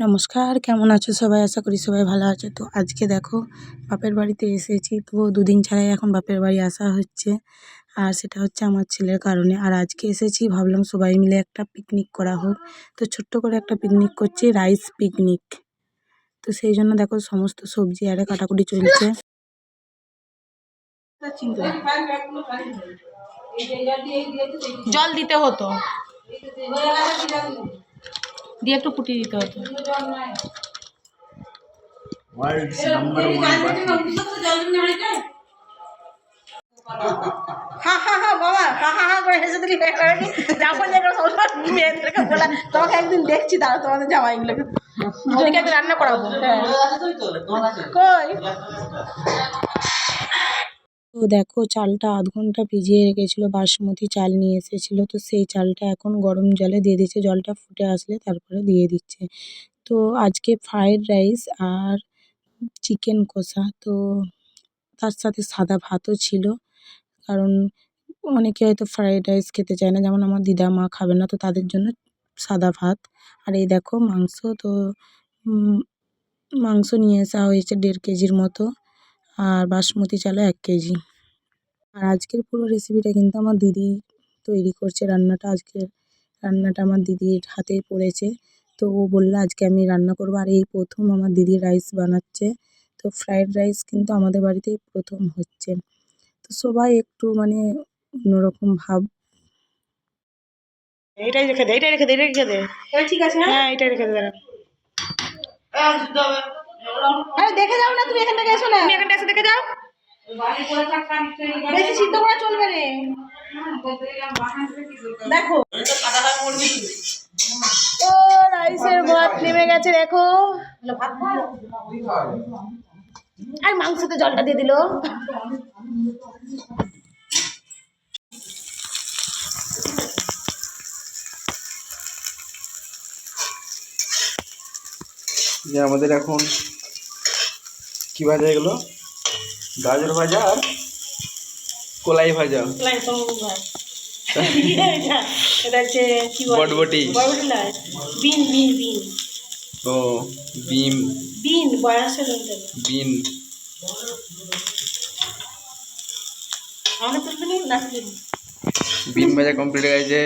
নমস্কার, কেমন আছো সবাই? আশা করি সবাই ভালো আছো। তো আজকে দেখো বাপের বাড়িতে এসেছি। তো দুদিন ছাড়াই এখন বাপের বাড়ি আসা হচ্ছে, আর সেটা হচ্ছে আমার ছেলের কারণে। আর আজকে এসেছি, ভাবলাম সবাই মিলে একটা পিকনিক করা হোক। তো ছোট্ট করে একটা পিকনিক করছি, রাইস পিকনিক। তো সেই জন্য দেখো সমস্ত সবজি আরে কাটাকুটি চলছে। জল দিতে হতো, দিয়ে একটু ফুটিয়ে দিতে হতো। তোমাকে একদিন দেখছি, তারা তোমাদের জামাইগুলোকে ওদিকে একদিন রান্না করাবো। তো দেখো চালটা আধ ঘন্টা ভিজিয়ে রেখেছিল, বাসমতি চাল নিয়ে এসেছিল। তো সেই চালটা এখন গরম জলে দিয়ে দিচ্ছে, জলটা ফুটে আসলে তারপরে দিয়ে দিচ্ছে। তো আজকে ফ্রাইড রাইস আর চিকেন কষা, তো তার সাথে সাদা ভাতও ছিল। কারণ অনেকে হয়তো ফ্রাইড রাইস খেতে চায় না, যেমন আমার দিদা মা খাবে না, তো তাদের জন্য সাদা ভাত। আর এই দেখো মাংস, তো মাংস নিয়ে আসা হয়েছে 1.5 কেজির মতো, আর বাসমতি চালও 1 কেজি। আর আজকের পুরো রেসিপিটা কিন্তু আমার দিদি তৈরি করছে। আজকের রান্নাটা আমার দিদির হাতেই পড়েছে। তো ও বললো আজকে আমি রান্না করবো, আর এই প্রথম আমার দিদি রাইস বানাচ্ছে। তো ফ্রাইড রাইস কিন্তু আমাদের বাড়িতেই প্রথম হচ্ছে। তো সবাই একটু মানে অন্যরকম ভাব। এইটাই রেখে দে, ঠিক আছে। হ্যাঁ, এইটাই রেখে দে। আরে দেখে যাও না, তুমি এখান থেকে এসো না, তুমি এখানটা এসে দেখে যাও। বেশি সিদ্ধ করা চলবে না। দেখো ও রাইসের ভাত নেমে গেছে, দেখো। আর মাংসতে জলটা দিয়ে দিল। যে আমাদের এখন কি ভাজা এগুলো? গাজর ভাজা আর কলাই ভাজা। বটবটি। ও বিন বিন ভাজা কমপ্লিট হয়ে গেছে।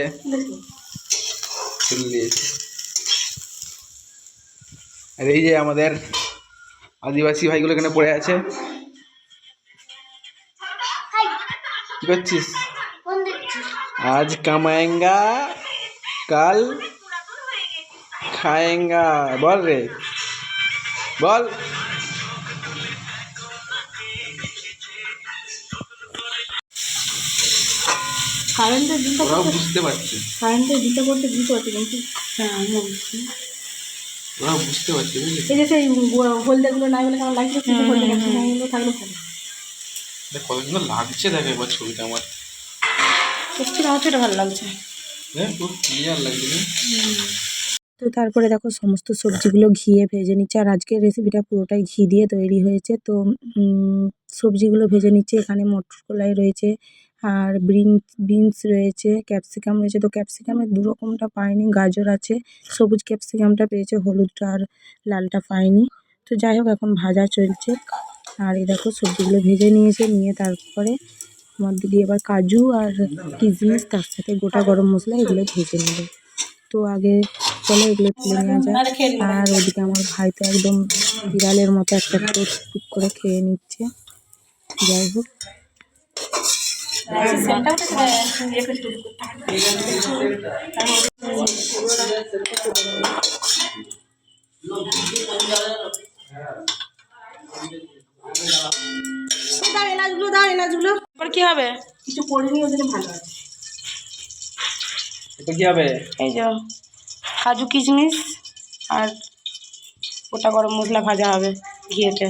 আর এই যে আমাদের আদিবাসী ভাইগুলো এখানে পড়ে আছে। কি করছিস? আজ কামায়েঙ্গা কাল খায়েঙ্গা। বল রে বল। কারেন্টের বিলটা বুঝতে পারছে, কারেন্টের বিলটা করতে বুঝতে পারছি, কিন্তু হ্যাঁ ওরা বুঝতে পারছে। এই যে সেই হলদেগুলো নাই বলে কেমন লাগছে, হলদে থাকলে ভালো। কত সুন্দর লাগছে, দেখো এবার ছবিটা আমার সত্যি আমার তো এটা ভালো লাগছে, খুব ক্লিয়ার লাগছে। তো তারপরে দেখো সমস্ত সবজিগুলো ঘিয়ে ভেজে নিচ্ছে। আর আজকের রেসিপিটা পুরোটাই ঘি দিয়ে তৈরি হয়েছে। তো সবজিগুলো ভেজে নিচ্ছে। এখানে মটর কলাই রয়েছে, আর বিনস রয়েছে, ক্যাপসিকাম রয়েছে। তো ক্যাপসিকামের 2 রকমটা পাইনি, গাজর আছে, সবুজ ক্যাপসিকামটা পেয়েছে, হলুদটা আর লালটা পাইনি। তো যাই হোক এখন ভাজা চলছে। আর এই দেখো সবজিগুলো ভেজে নিয়ে তারপরে আমার দিদি এবার কাজু আর কিশমিশ তার সাথে গোটা গরম মশলা এগুলো ভেজে নেবে। তো আগে চলো এগুলো তুলে নেওয়া যায়। আর ওদিকে আমার ভাই তো একদম বিড়ালের মতো একটা টুক করে খেয়ে নিচ্ছে। যাই হোক এলাচগুলো কি হবে, কিছু করে নিয়ে ওদের ভালো আছে। এটা কি হবে? এই যে কাজু কিশমিশ আর গোটা গরম মশলা ভাজা হবে ঘিয়েতে।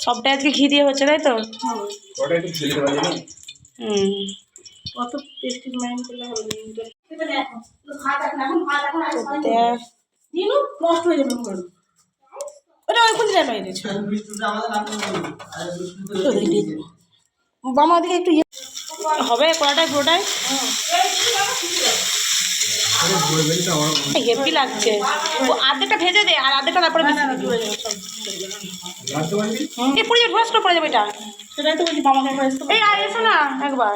সবটাই আজকে ঘি দিয়ে হচ্ছে, তাই তো? কত টেস্টি মাইন্ড করলে হবে নষ্ট হয়ে যাবে। ওটা ওই জানো বামা দিকে একটু হবে কড়াটাই পুরোটাই। হেভি লাগছে। ও আর্ধেকটা ভেজে দে আর আর্ধেকটা তারপরে বেশি দিবি। এই পড়ে যাবে, ঢোস করে পড়ে যাবে এটা। সেটাই তো বলছি মামাকে একবার এসো। এই আয় এসো না একবার।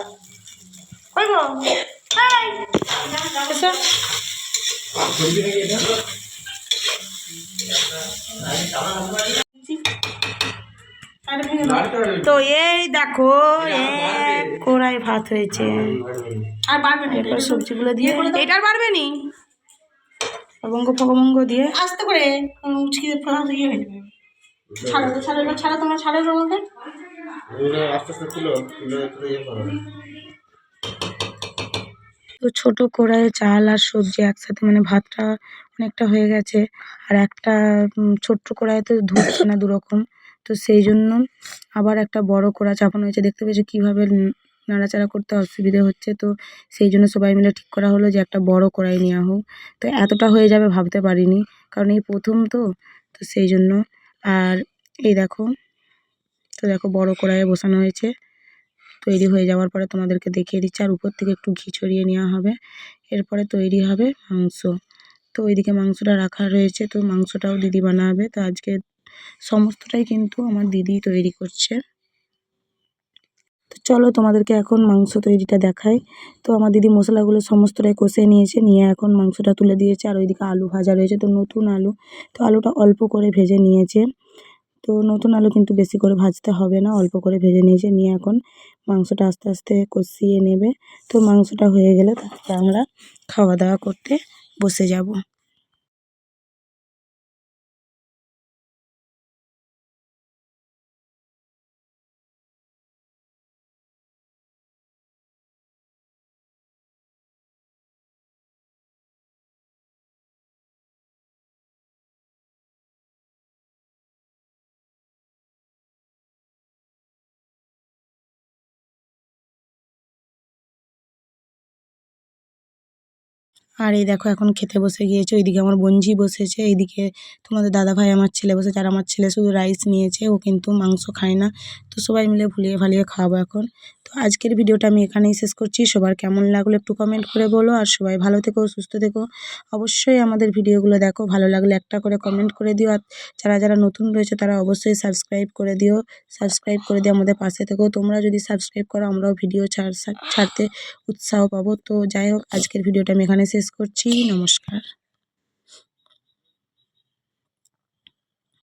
কই গো? হাই। এসো। তো এই দেখো কড়াই ভাত হয়েছে আর বাড়বে না। এরপর সবজিগুলো দিয়ে এটা আর বাড়বে নি, লবঙ্গ ফবঙ্গ দিয়ে আস্তে করে ছিঁড়ে ফেলা দিয়ে হয়ে যাবে। ছাড়ো তো, ছাড়ো এবার, ছাড়ো তোমার, ছাড়ো তোমাকে আস্তে আস্তে তুলো তো ছোট কড়াইয়ে চাল আর সবজি একসাথে, মানে ভাতটা অনেকটা হয়ে গেছে আর একটা ছোট্ট কড়াইতে ধরছে না দুরকম। তো সেই জন্য আবার একটা বড় কড়া চাপানো হয়েছে। দেখতে পেয়েছো কীভাবে নাড়াচাড়া করতে অসুবিধে হচ্ছে। তো সেই জন্য সবাই মিলে ঠিক করা হলো যে একটা বড় কড়াই নেওয়া হোক। তো এতটা হয়ে যাবে ভাবতে পারিনি, কারণ এই প্রথম তো তো সেই জন্য। আর এই দেখো, তো দেখো বড় কড়াইয়ে বসানো হয়েছে। তৈরি হয়ে যাওয়ার পরে তোমাদেরকে দেখিয়ে দিচ্ছি। আর উপর থেকে একটু ঘি ছড়িয়ে নেওয়া হবে। এরপরে তৈরি হবে মাংস। তো ওইদিকে মাংসটা রাখা রয়েছে, তো মাংসটাও দিদি বানাবে। তো আজকে সমস্তটাই কিন্তু আমার দিদি তৈরি করছে। তো চলো তোমাদেরকে এখন মাংস তৈরিটা দেখাই। তো আমার দিদি মশলাগুলো সমস্তটাই কষে নিয়েছে, নিয়ে এখন মাংসটা তুলে দিয়েছে। আর ওইদিকে আলু ভাজা রয়েছে, তো নতুন আলু, তো আলুটা অল্প করে ভেজে নিয়েছে। তো নতুন আলু কিন্তু বেশি করে ভাজতে হবে না, অল্প করে ভেজে নিয়েছে। নিয়ে এখন মাংসটা আস্তে আস্তে কষিয়ে নেবে। তো মাংসটা হয়ে গেলে তারপরে আমরা খাওয়া দাওয়া করতে বসে যাব। আর এই দেখো এখন খেতে বসে গিয়েছে। ওইদিকে আমার বোনঝি বসেছে, এইদিকে তোমাদের দাদাভাই আমার ছেলে বসেছে। আর আমার ছেলে শুধু রাইস নিয়েছে, ও কিন্তু মাংস খায় না। তো সবাই মিলে ভুলিয়ে ভালিয়ে খাওয়াবো এখন। তো আজকের ভিডিওটা আমি এখানেই শেষ করছি। সবার কেমন লাগলো একটু কমেন্ট করে বলো। আর সবাই ভালো থেকো, সুস্থ থেকো। অবশ্যই আমাদের ভিডিওগুলো দেখো, ভালো লাগলে একটা করে কমেন্ট করে দিও। আর যারা যারা নতুন রয়েছে তারা অবশ্যই সাবস্ক্রাইব করে দিও। সাবস্ক্রাইব করে দিয়ে আমাদের পাশে থেকো। তোমরা যদি সাবস্ক্রাইব করো আমরাও ভিডিও ছাড়তে উৎসাহ পাবো। তো যাই হোক, আজকের ভিডিওটা আমি এখানে শেষ করছি। নমস্কার।